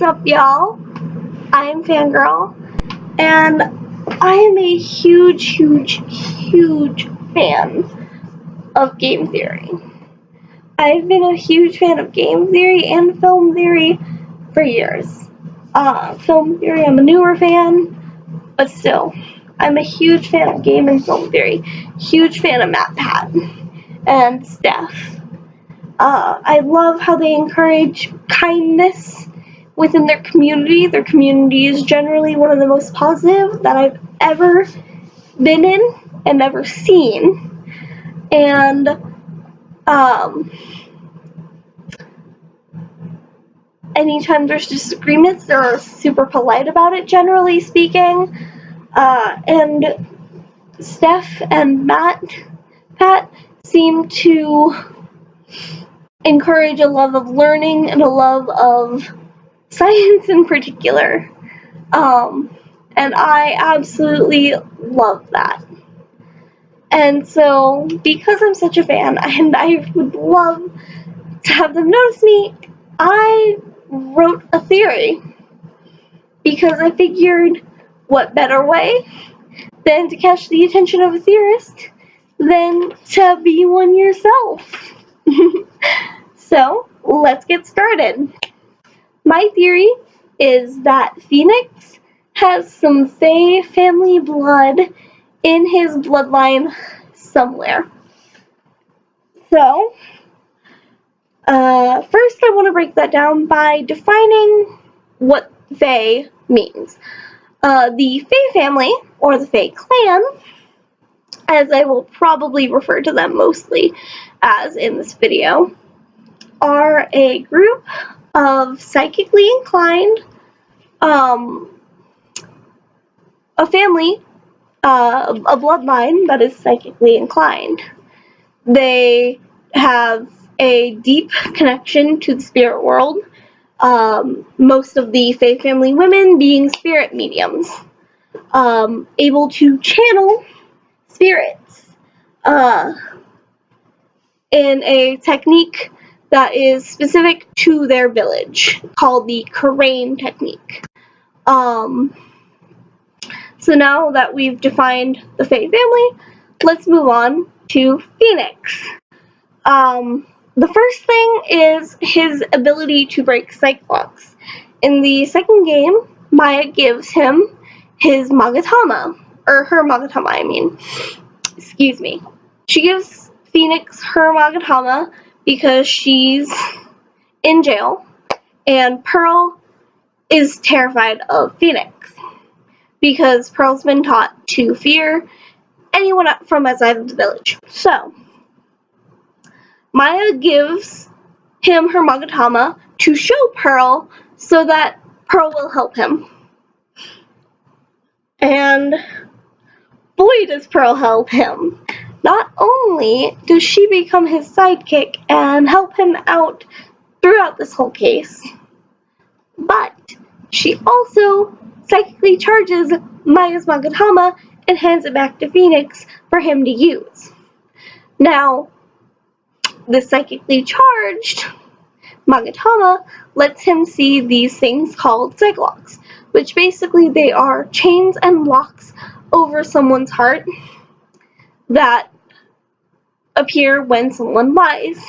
What's up, y'all? I'm Fangirl, and I am a huge fan of game theory. I've been a huge fan of game theory and film theory for years. Film theory, I'm a newer fan, but still, I'm a huge fan of game and film theory. Huge fan of Matt, Pat, and Steph. I love how they encourage kindness within their community. Their community is generally one of the most positive that I've ever been in and ever seen. And anytime there's disagreements, they're super polite about it, generally speaking. And Steph and Pat seem to encourage a love of learning and a love of science in particular. And I absolutely love that. And so, because I'm such a fan, and I would love to have them notice me, I wrote a theory. Because I figured, what better way than to catch the attention of a theorist than to be one yourself? So, let's get started. My theory is that Phoenix has some Fae family blood in his bloodline somewhere. So, first I want to break that down by defining what Fae means. The Fae family, or the Fae clan, as I will probably refer to them mostly as in this video, are a group of psychically inclined, a family, a bloodline that is psychically inclined. They have a deep connection to the spirit world, most of the Fae family women being spirit mediums, able to channel spirits in a technique that is specific to their village, called the Karain technique. So now that we've defined the Fae family, let's move on to Phoenix. The first thing is his ability to break psych locks. In the second game, Maya gives him his Magatama, or her Magatama, I mean. Excuse me. She gives Phoenix her Magatama because she's in jail, and Pearl is terrified of Phoenix because Pearl's been taught to fear anyone from outside of the village. So, Maya gives him her Magatama to show Pearl so that Pearl will help him. And boy, does Pearl help him. Not only does she become his sidekick and help him out throughout this whole case, but she also psychically charges Maya's Magatama and hands it back to Phoenix for him to use. Now, the psychically charged Magatama lets him see these things called psych locks, which basically they are chains and locks over someone's heart that appear when someone lies,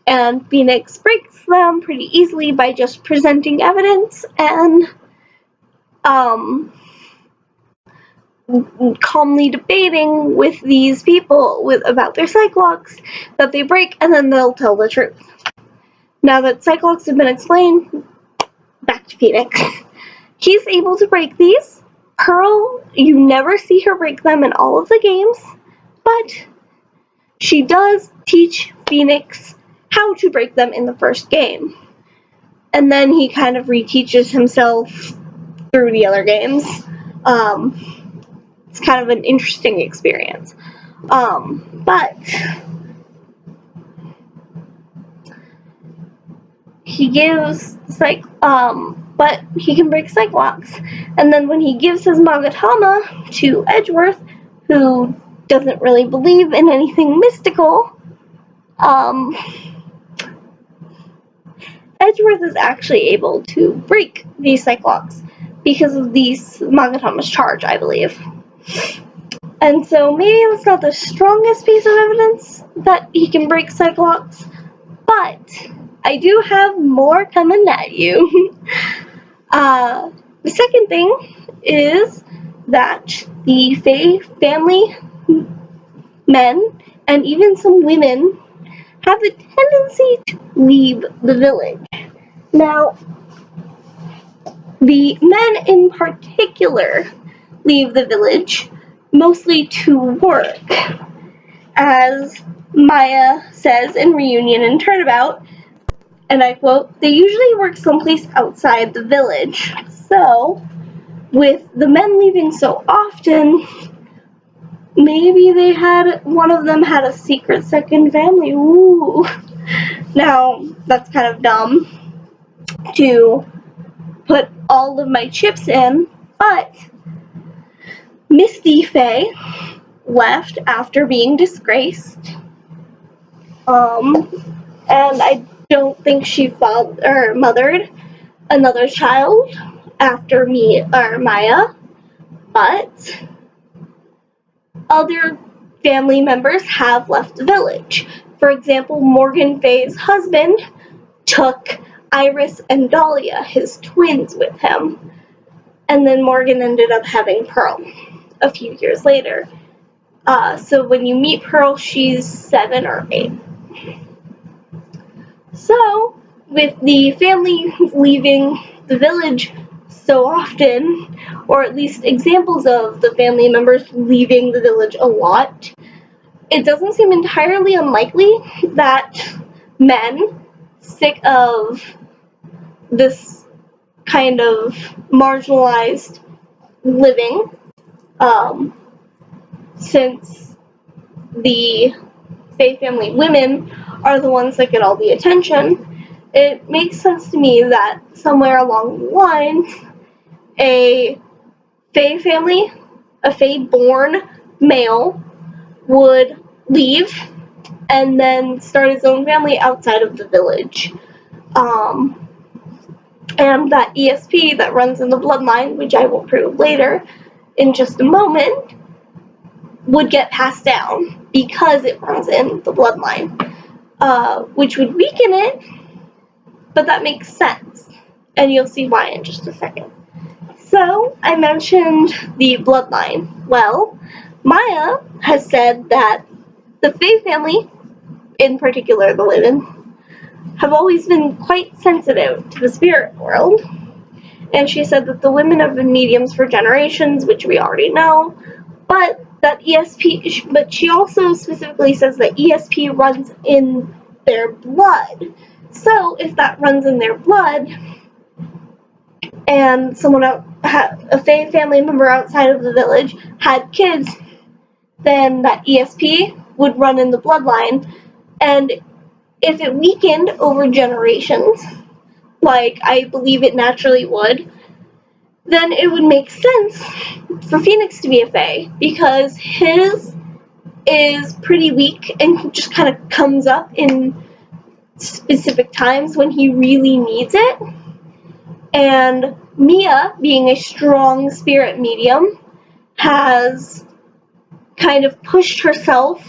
and Phoenix breaks them pretty easily by just presenting evidence and calmly debating with these people about their psych locks that they break, and then they'll tell the truth. Now that psych locks have been explained, back to Phoenix. He's able to break these. Pearl, you never see her break them in all of the games, but she does teach Phoenix how to break them in the first game. And then he kind of reteaches himself through the other games. It's kind of an interesting experience. But he gives but he can break psych locks. And then when he gives his Magatama to Edgeworth, who doesn't really believe in anything mystical, Edgeworth is actually able to break the Cyclops because of the Magatama's charge, I believe. And so maybe that's not the strongest piece of evidence that he can break Cyclops, but I do have more coming at you. The second thing is that the Fae family men and even some women have the tendency to leave the village. Now, the men in particular leave the village mostly to work. As Maya says in Reunion and Turnabout, and I quote, "They usually work someplace outside the village." So, with the men leaving so often, maybe one of them had a secret second family. Ooh. Now, that's kind of dumb to put all of my chips in, but Misty Faye left after being disgraced. And I don't think she mothered another child after Maya, but other family members have left the village. For example, Morgan Faye's husband took Iris and Dahlia, his twins, with him. And then Morgan ended up having Pearl a few years later. So when you meet Pearl, she's 7 or 8. So, with the family leaving the village so often, or at least examples of the family members leaving the village a lot, it doesn't seem entirely unlikely that men, sick of this kind of marginalized living, since the Faye family women are the ones that get all the attention, it makes sense to me that somewhere along the line, a Faye family, a Faye-born male, would leave and then start his own family outside of the village. And that ESP that runs in the bloodline, which I will prove later in just a moment, would get passed down because it runs in the bloodline, which would weaken it, but that makes sense, and you'll see why in just a second. So, I mentioned the bloodline. Well, Maya has said that the Faye family, in particular the women, have always been quite sensitive to the spirit world, and she said that the women have been mediums for generations, which we already know, but she also specifically says that ESP runs in their blood. So, if that runs in their blood, and a Faye family member outside of the village had kids, then that ESP would run in the bloodline, and if it weakened over generations, like I believe it naturally would, then it would make sense for Phoenix to be a Fae, because his is pretty weak and just kind of comes up in specific times when he really needs it. And Mia, being a strong spirit medium, has kind of pushed herself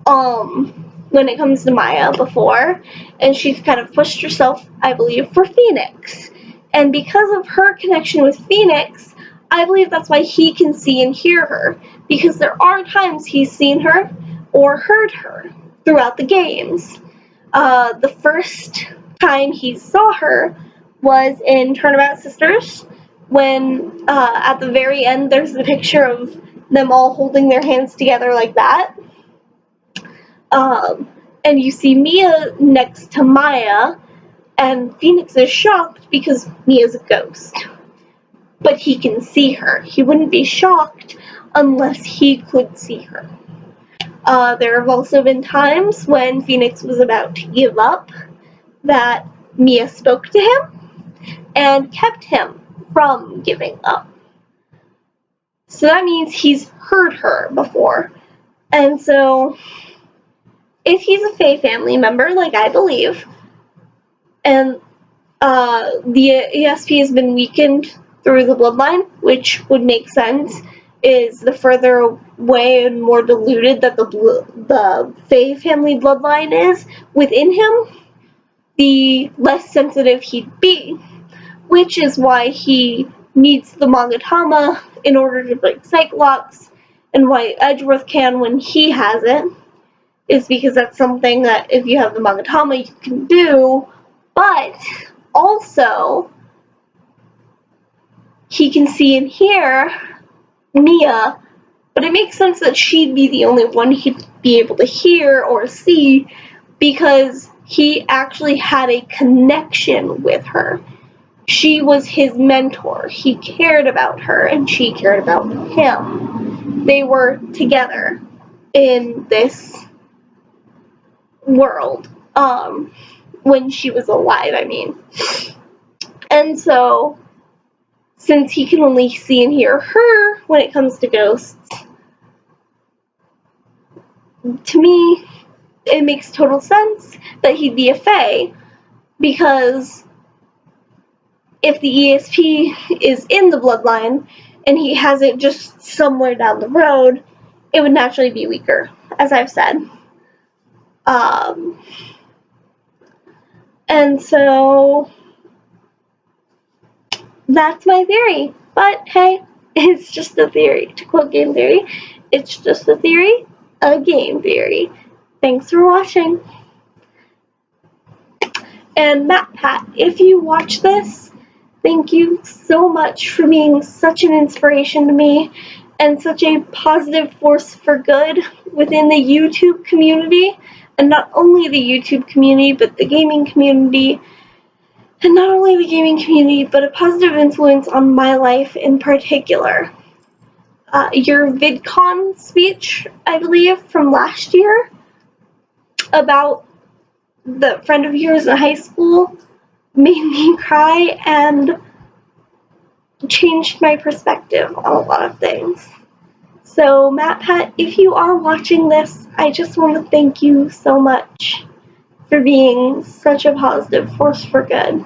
when it comes to Maya before, and she's kind of pushed herself, I believe, for Phoenix. And because of her connection with Phoenix, I believe that's why he can see and hear her, because there are times he's seen her or heard her throughout the games. The first time he saw her was in Turnabout Sisters, when at the very end there's the picture of them all holding their hands together like that. And you see Mia next to Maya, and Phoenix is shocked because Mia's a ghost. But he can see her. He wouldn't be shocked unless he could see her. There have also been times when Phoenix was about to give up that Mia spoke to him and kept him from giving up. So that means he's heard her before. And so, if he's a Fae family member, like I believe, and the ESP has been weakened through the bloodline, which would make sense. Is the further away and more diluted that the Fae family bloodline is within him, the less sensitive he'd be, which is why he needs the Magatama in order to break Cyclops, and why Edgeworth can when he has it, is because that's something that if you have the Magatama you can do, but also he can see and hear Mia, but it makes sense that she'd be the only one he'd be able to hear or see because he actually had a connection with her. She was his mentor. He cared about her and she cared about him. They were together in this world, when she was alive, I mean. And so, since he can only see and hear her when it comes to ghosts, to me, it makes total sense that he'd be a Fae, because if the ESP is in the bloodline and he has it just somewhere down the road, it would naturally be weaker, as I've said. And so that's my theory. But hey, it's just a theory. To quote game theory, it's just a theory, a game theory. Thanks for watching. And Pat, if you watch this, thank you so much for being such an inspiration to me and such a positive force for good within the YouTube community, and not only the YouTube community, but the gaming community, and not only the gaming community, but a positive influence on my life in particular. Your VidCon speech, I believe, from last year about the friend of yours in high school made me cry and changed my perspective on a lot of things. So, Pat, if you are watching this, I just want to thank you so much for being such a positive force for good.